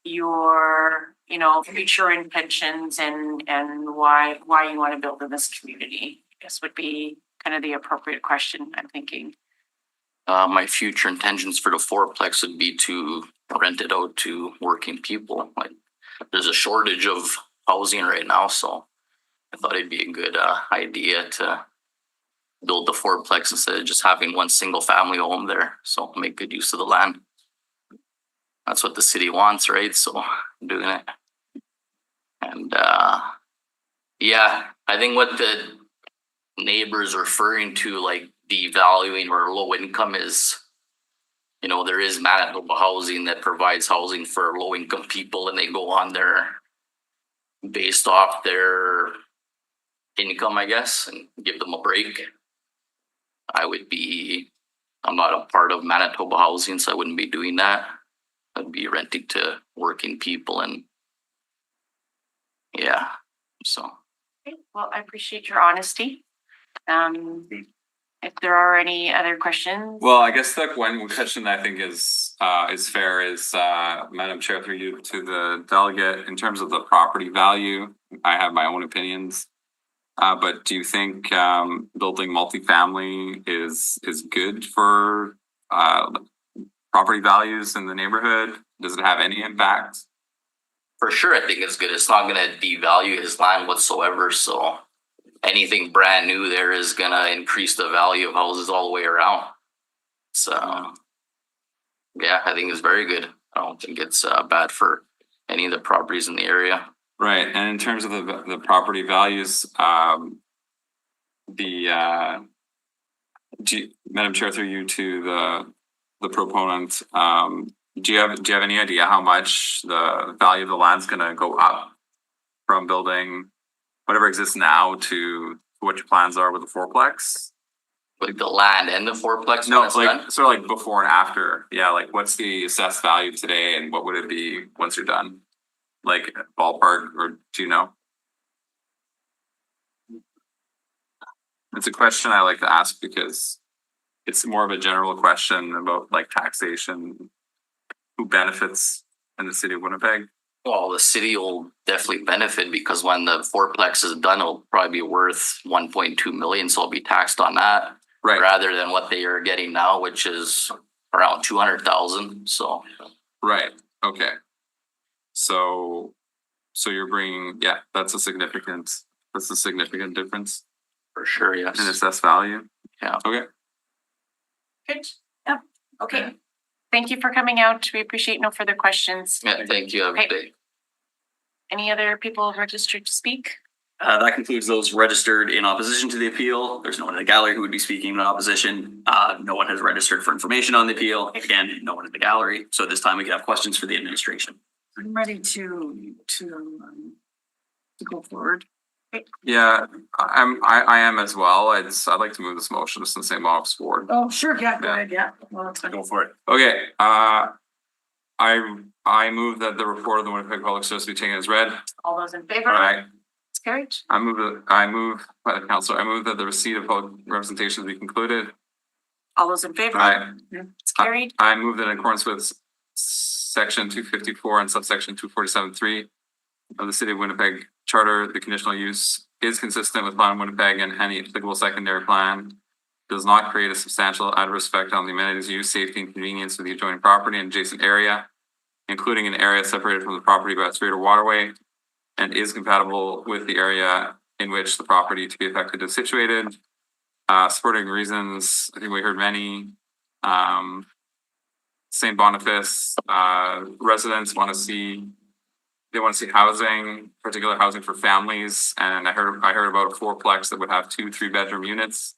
your, future intentions and why you want to build in this community, I guess would be kind of the appropriate question, I'm thinking. My future intentions for the fourplex would be to rent it out to working people. Like, there's a shortage of housing right now, so I thought it'd be a good idea to build the fourplex instead of just having one single family home there. So make good use of the land. That's what the city wants, right? So I'm doing it. And yeah, I think what the neighbors referring to, like devaluing or low income, is, there is Manitoba Housing that provides housing for low income people, and they go on there based off their income, I guess, and give them a break. I'm not a part of Manitoba Housing, so I wouldn't be doing that. I'd be renting to working people, and yeah, so. Okay, well, I appreciate your honesty. If there are any other questions. Well, I guess the one question I think is fair is, Madam Chair, through you to the delegate, in terms of the property value, I have my own opinions. But do you think building multifamily is good for property values in the neighborhood? Does it have any impact? For sure, I think it's good. It's not gonna devalue his land whatsoever, so anything brand new there is gonna increase the value of houses all the way around. So yeah, I think it's very good. I don't think it's bad for any of the properties in the area. Right, and in terms of the property values, Madam Chair, through you to the proponent, do you have any idea how much the value of the land's gonna go up from building whatever exists now to what your plans are with the fourplex? Like the land and the fourplex? No, when it's done? like sort of like before and after. Yeah, like what's the assessed value today and what would it be once you're done? Like ballpark, or do you know? It's a question I like to ask because it's more of a general question about like taxation, who benefits in the city of Winnipeg. Well, the city will definitely benefit because when the fourplex is done, it'll probably be worth 1.2 million, so it'll be taxed on that. Right. Rather than what they are getting now, which is around 200,000, so. Right, okay. So you're bringing, yeah, that's a significant difference For sure, yes. in assessed value. Yeah. Okay. Good, yeah, okay. Thank you for coming out. We appreciate no further questions. Yeah, thank you, have a good day. Any other people registered to speak? That concludes those registered in opposition to the appeal. There's no one in the gallery who would be speaking in opposition. No one has registered for information on the appeal. Again, no one in the gallery. So this time we can have questions for the administration. I'm ready to go forward. Yeah, I am as well. I'd like to move this motion just in the same office forward. Oh, sure, yeah, go ahead, yeah. Well, that's fine. Go for it. Okay, I move that the report of the Winnipeg Public Service be taken as read. All those in favor? All right. carried. I move, Counselor, I move that the receipt of public representation be concluded. All those in favor? Aye. It's carried. I move that in accordance with section 254 and subsection 247(3) of the City of Winnipeg Charter, the conditional use is consistent with Plan of Winnipeg and any applicable secondary plan. Does not create a substantial adverse effect on the amenities, use, safety, and convenience of the adjoining property and adjacent area, including an area separated from the property by a street or waterway, and is compatible with the area in which the property to be affected is situated. Supporting reasons, I think we heard many. St. Boniface residents want to see housing, particular housing for families, and I heard about a fourplex that would have 2 3-bedroom units.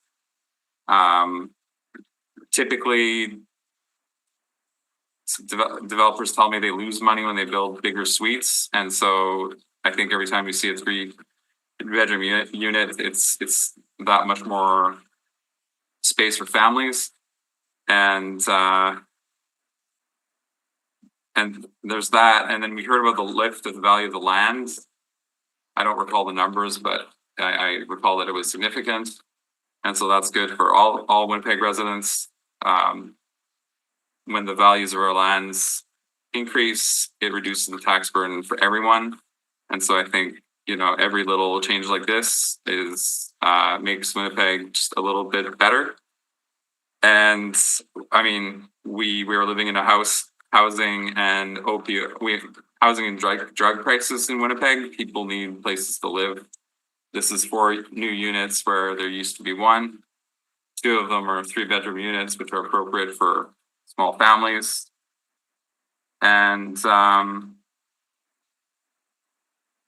Typically, developers tell me they lose money when they build bigger suites, and so I think every time you see a 3-bedroom unit, it's that much more space for families, and there's that. And then we heard about the lift of the value of the land. I don't recall the numbers, but I recall that it was significant, and so that's good for all Winnipeg residents. When the values of our lands increase, it reduces the tax burden for everyone, and so I think, you know, every little change like this is makes Winnipeg just a little bit better. And I mean, we were living in a housing and drug prices in Winnipeg. People need places to live. This is 4 new units where there used to be 1. 2 of them are 3-bedroom units, which are appropriate for small families. And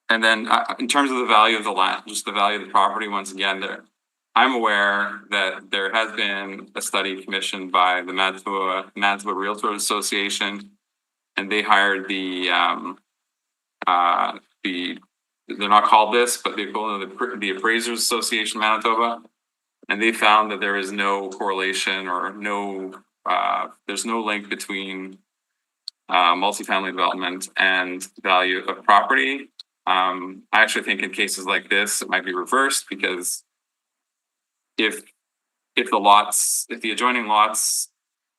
then in terms of the value of the land, just the value of the property, once again, I'm aware that there has been a study commissioned by the Manitoba Realtors Association, and they hired they're not called this, but the equivalent of the Appraisers Association Manitoba, and they found that there is no correlation or there's no link between multifamily development and value of property. I actually think in cases like this, it might be reversed, because if the adjoining lots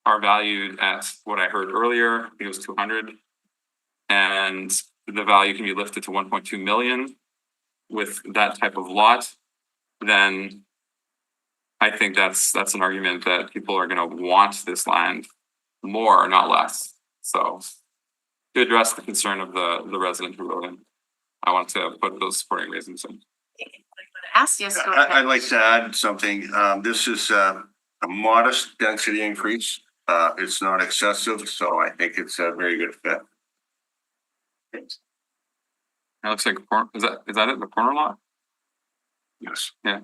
are valued at what I heard earlier, it was 200, and the value can be lifted to 1.2 million with that type of lot, then I think that's an argument that people are going to want this land more, not less. So to address the concern of the resident who wrote in, I want to put those supporting reasons in. Ask, yes, go ahead. I'd like to add something. This is a modest density increase. It's not excessive, so I think it's a very good fit. It looks like is that it, the corner lot? Yes. Yeah.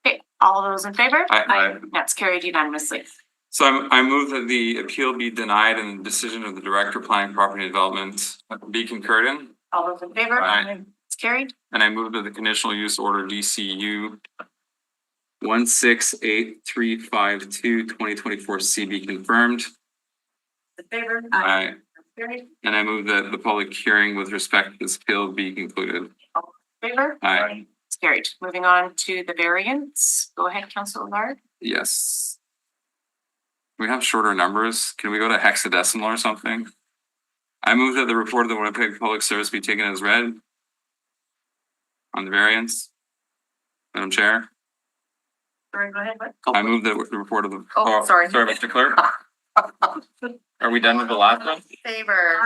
Okay, all those in favor? Aye. That's carried unanimously. So I move that the appeal be denied and the decision of the Director of Planning, Property and Development be concurred in. All those in favor? Aye. It's carried. And I move that the conditional use order DCU 168-352-2024C be confirmed. In favor? Aye. Carried. And I move that the public hearing with respect to this appeal be concluded. Favor? Aye. It's carried. Moving on to the variance. Go ahead, Councilor Lard. Yes. We have shorter numbers. Can we go to hexadecimal or something? I move that the report of the Winnipeg Public Service be taken as read on the variance. Madam Chair, Sorry, go ahead. I move that the report of the. Oh, sorry. Sorry, Mr. Clerk. Are we done with the last one? Favor.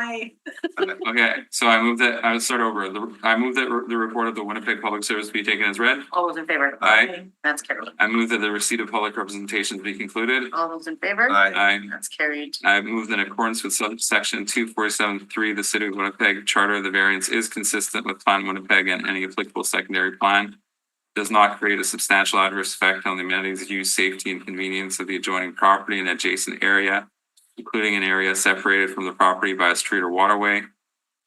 Okay, so I move that, I will start over. I move that the report of the Winnipeg Public Service be taken as read. All those in favor? Aye. That's carried. I move that the receipt of public representations be concluded. All those in favor? Aye. That's carried. I move that in accordance with subsection 247(3), the City of Winnipeg Charter, the variance is consistent with Plan Winnipeg and any applicable secondary plan. Does not create a substantial adverse effect on the amenities, use, safety, and convenience of the adjoining property and adjacent area, including an area separated from the property by a street or waterway.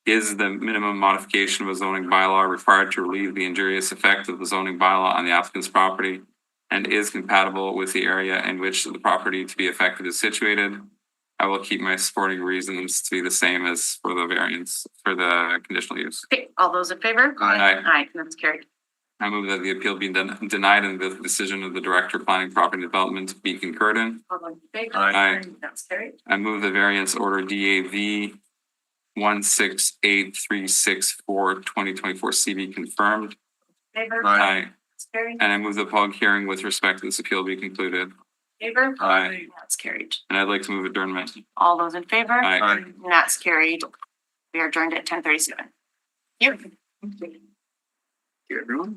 Is the minimum modification of a zoning bylaw required to relieve the injurious effect of the zoning bylaw on the applicant's property, and is compatible with the area in which the property to be affected is situated? I will keep my supporting reasons to be the same as for the variance for the conditional use. Okay, all those in favor? Aye. Aye, that's carried. I move that the appeal be denied and the decision of the Director of Planning Property Development be concurred in. All those in favor? Aye. That's carried. I move the variance order DAV 16836 CB confirmed. Favor? Aye. That's carried. And I move the public hearing with respect to this appeal be concluded. Favor? Aye. That's carried. And I'd like to move adjournment. All those in favor? Aye. And that's carried. We are adjourned at 10:37. You. Everyone.